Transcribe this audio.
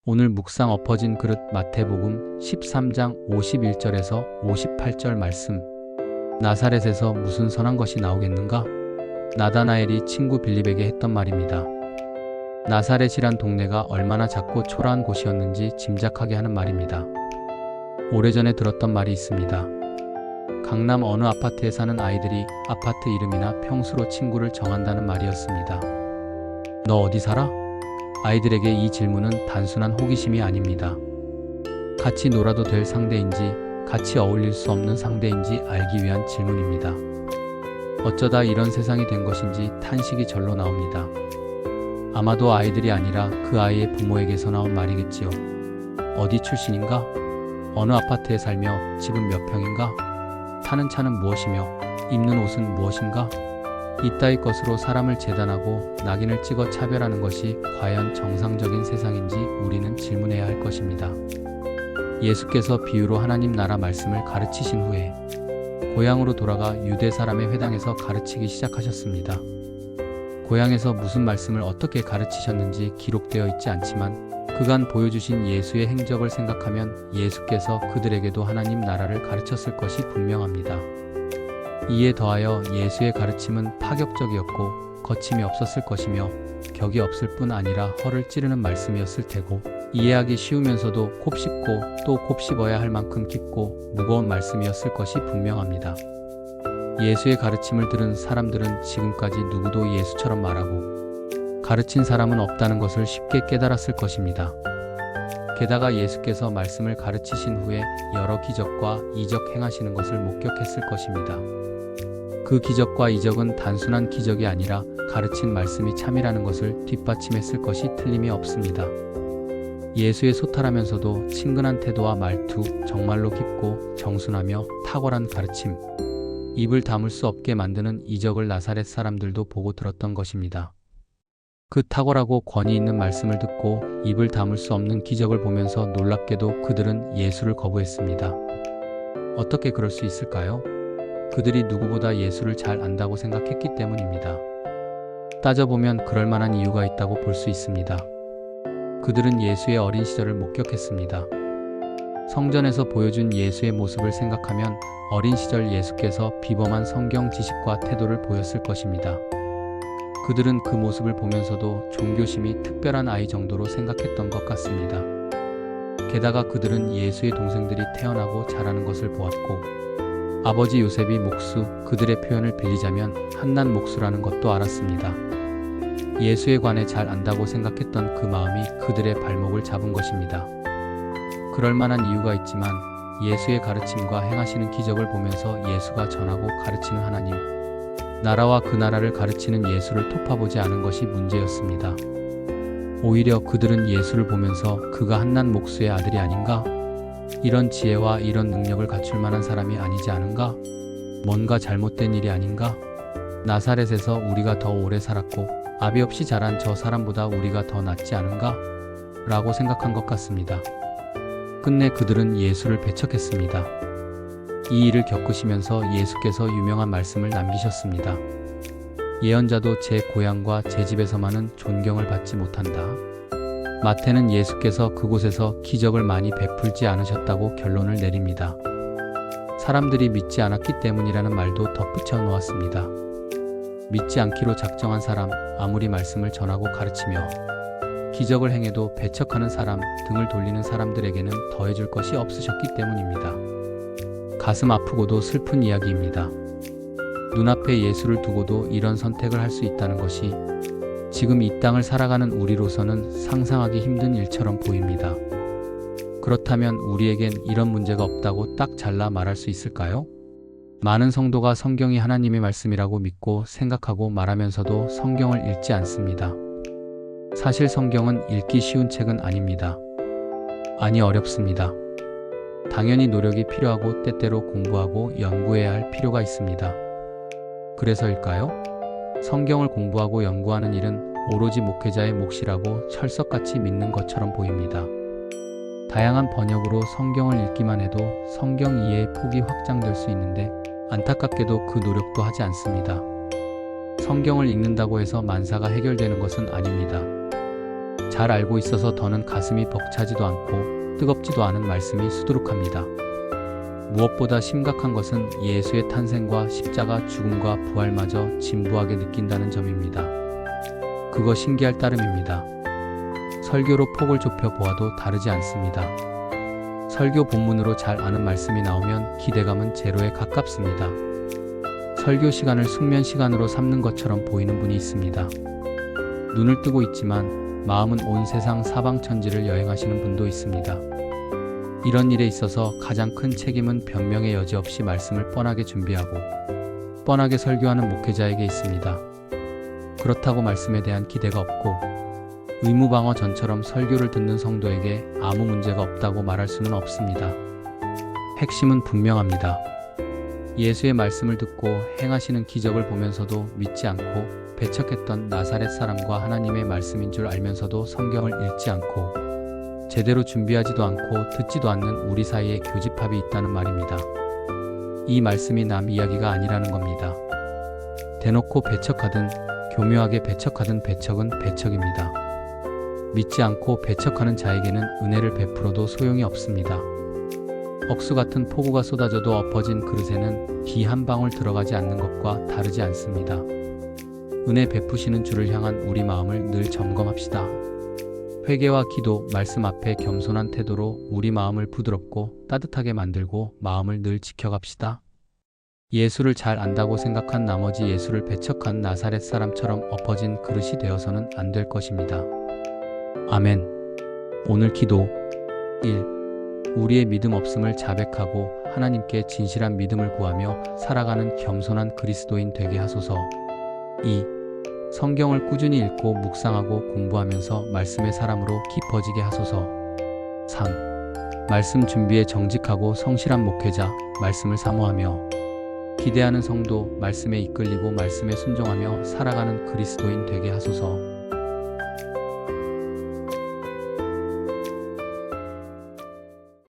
오늘 묵상 엎어진 그릇 마태복음 13장 51절에서 58절 말씀. 나사렛에서 무슨 선한 것이 나오겠는가? 나다나엘이 친구 빌립에게 했던 말입니다. 나사렛이란 동네가 얼마나 작고 초라한 곳이었는지 짐작하게 하는 말입니다. 오래전에 들었던 말이 있습니다. 강남 어느 아파트에 사는 아이들이 아파트 이름이나 평수로 친구를 정한다는 말이었습니다. 너 어디 살아? 아이들에게 이 질문은 단순한 호기심이 아닙니다. 같이 놀아도 될 상대인지, 같이 어울릴 수 없는 상대인지 알기 위한 질문입니다. 어쩌다 이런 세상이 된 것인지 탄식이 절로 나옵니다. 아마도 아이들이 아니라 그 아이의 부모에게서 나온 말이겠지요. 어디 출신인가? 어느 아파트에 살며 집은 몇 평인가? 타는 차는 무엇이며 입는 옷은 무엇인가? 이따위 것으로 사람을 재단하고 낙인을 찍어 차별하는 것이 과연 정상적인 세상인지 우리는 질문해야 할 것입니다. 예수께서 비유로 하나님 나라 말씀을 가르치신 후에 고향으로 돌아가 유대 사람의 회당에서 가르치기 시작하셨습니다. 고향에서 무슨 말씀을 어떻게 가르치셨는지 기록되어 있지 않지만 그간 보여주신 예수의 행적을 생각하면 예수께서 그들에게도 하나님 나라를 가르쳤을 것이 분명합니다. 이에 더하여 예수의 가르침은 파격적이었고 거침이 없었을 것이며 격이 없을 뿐 아니라 허를 찌르는 말씀이었을 테고 이해하기 쉬우면서도 곱씹고 또 곱씹어야 할 만큼 깊고 무거운 말씀이었을 것이 분명합니다. 예수의 가르침을 들은 사람들은 지금까지 누구도 예수처럼 말하고 가르친 사람은 없다는 것을 쉽게 깨달았을 것입니다. 게다가 예수께서 말씀을 가르치신 후에 여러 기적과 이적 행하시는 것을 목격했을 것입니다. 그 기적과 이적은 단순한 기적이 아니라 가르친 말씀이 참이라는 것을 뒷받침했을 것이 틀림이 없습니다. 예수의 소탈하면서도 친근한 태도와 말투, 정말로 깊고 정순하며 탁월한 가르침, 입을 다물 수 없게 만드는 이적을 나사렛 사람들도 보고 들었던 것입니다. 그 탁월하고 권위 있는 말씀을 듣고 입을 다물 수 없는 기적을 보면서 놀랍게도 그들은 예수를 거부했습니다. 어떻게 그럴 수 있을까요? 그들이 누구보다 예수를 잘 안다고 생각했기 때문입니다. 따져보면 그럴 만한 이유가 있다고 볼 수 있습니다. 그들은 예수의 어린 시절을 목격했습니다. 성전에서 보여준 예수의 모습을 생각하면 어린 시절 예수께서 비범한 성경 지식과 태도를 보였을 것입니다. 그들은 그 모습을 보면서도 종교심이 특별한 아이 정도로 생각했던 것 같습니다. 게다가 그들은 예수의 동생들이 태어나고 자라는 것을 보았고 아버지 요셉이 목수, 그들의 표현을 빌리자면 한낱 목수라는 것도 알았습니다. 예수에 관해 잘 안다고 생각했던 그 마음이 그들의 발목을 잡은 것입니다. 그럴 만한 이유가 있지만 예수의 가르침과 행하시는 기적을 보면서 예수가 전하고 가르치는 하나님, 나라와 그 나라를 가르치는 예수를 톱파보지 않은 것이 문제였습니다. 오히려 그들은 예수를 보면서 그가 한낱 목수의 아들이 아닌가? 이런 지혜와 이런 능력을 갖출 만한 사람이 아니지 않은가? 뭔가 잘못된 일이 아닌가? 나사렛에서 우리가 더 오래 살았고 아비 없이 자란 저 사람보다 우리가 더 낫지 않은가? 라고 생각한 것 같습니다. 끝내 그들은 예수를 배척했습니다. 이 일을 겪으시면서 예수께서 유명한 말씀을 남기셨습니다. 예언자도 제 고향과 제 집에서만은 존경을 받지 못한다. 마태는 예수께서 그곳에서 기적을 많이 베풀지 않으셨다고 결론을 내립니다. 사람들이 믿지 않았기 때문이라는 말도 덧붙여 놓았습니다. 믿지 않기로 작정한 사람, 아무리 말씀을 전하고 가르치며 기적을 행해도 배척하는 사람, 등을 돌리는 사람들에게는 더해줄 것이 없으셨기 때문입니다. 가슴 아프고도 슬픈 이야기입니다. 눈앞에 예수를 두고도 이런 선택을 할 수 있다는 것이 지금 이 땅을 살아가는 우리로서는 상상하기 힘든 일처럼 보입니다. 그렇다면 우리에겐 이런 문제가 없다고 딱 잘라 말할 수 있을까요? 많은 성도가 성경이 하나님의 말씀이라고 믿고 생각하고 말하면서도 성경을 읽지 않습니다. 사실 성경은 읽기 쉬운 책은 아닙니다. 아니, 어렵습니다. 당연히 노력이 필요하고 때때로 공부하고 연구해야 할 필요가 있습니다. 그래서일까요? 성경을 공부하고 연구하는 일은 오로지 목회자의 몫이라고 철석같이 믿는 것처럼 보입니다. 다양한 번역으로 성경을 읽기만 해도 성경 이해의 폭이 확장될 수 있는데 안타깝게도 그 노력도 하지 않습니다. 성경을 읽는다고 해서 만사가 해결되는 것은 아닙니다. 잘 알고 있어서 더는 가슴이 벅차지도 않고 뜨겁지도 않은 말씀이 수두룩합니다. 무엇보다 심각한 것은 예수의 탄생과 십자가 죽음과 부활마저 진부하게 느낀다는 점입니다. 그거 신기할 따름입니다. 설교로 폭을 좁혀 보아도 다르지 않습니다. 설교 본문으로 잘 아는 말씀이 나오면 기대감은 제로에 가깝습니다. 설교 시간을 숙면 시간으로 삼는 것처럼 보이는 분이 있습니다. 눈을 뜨고 있지만 마음은 온 세상 사방천지를 여행하시는 분도 있습니다. 이런 일에 있어서 가장 큰 책임은 변명의 여지 없이 말씀을 뻔하게 준비하고 뻔하게 설교하는 목회자에게 있습니다. 그렇다고 말씀에 대한 기대가 없고 의무방어 전처럼 설교를 듣는 성도에게 아무 문제가 없다고 말할 수는 없습니다. 핵심은 분명합니다. 예수의 말씀을 듣고 행하시는 기적을 보면서도 믿지 않고 배척했던 나사렛 사람과 하나님의 말씀인 줄 알면서도 성경을 읽지 않고 제대로 준비하지도 않고 듣지도 않는 우리 사이에 교집합이 있다는 말입니다. 이 말씀이 남 이야기가 아니라는 겁니다. 대놓고 배척하든 교묘하게 배척하든 배척은 배척입니다. 믿지 않고 배척하는 자에게는 은혜를 베풀어도 소용이 없습니다. 억수 같은 폭우가 쏟아져도 엎어진 그릇에는 비 한 방울 들어가지 않는 것과 다르지 않습니다. 은혜 베푸시는 주를 향한 우리 마음을 늘 점검합시다. 회개와 기도, 말씀 앞에 겸손한 태도로 우리 마음을 부드럽고 따뜻하게 만들고 마음을 늘 지켜갑시다. 예수를 잘 안다고 생각한 나머지 예수를 배척한 나사렛 사람처럼 엎어진 그릇이 되어서는 안 될 것입니다. 아멘. 오늘 기도 1. 우리의 믿음 없음을 자백하고 하나님께 진실한 믿음을 구하며 살아가는 겸손한 그리스도인 되게 하소서. 2. 성경을 꾸준히 읽고 묵상하고 공부하면서 말씀의 사람으로 깊어지게 하소서. 3. 말씀 준비에 정직하고 성실한 목회자, 말씀을 사모하며 기대하는 성도, 말씀에 이끌리고 말씀에 순종하며 살아가는 그리스도인 되게 하소서.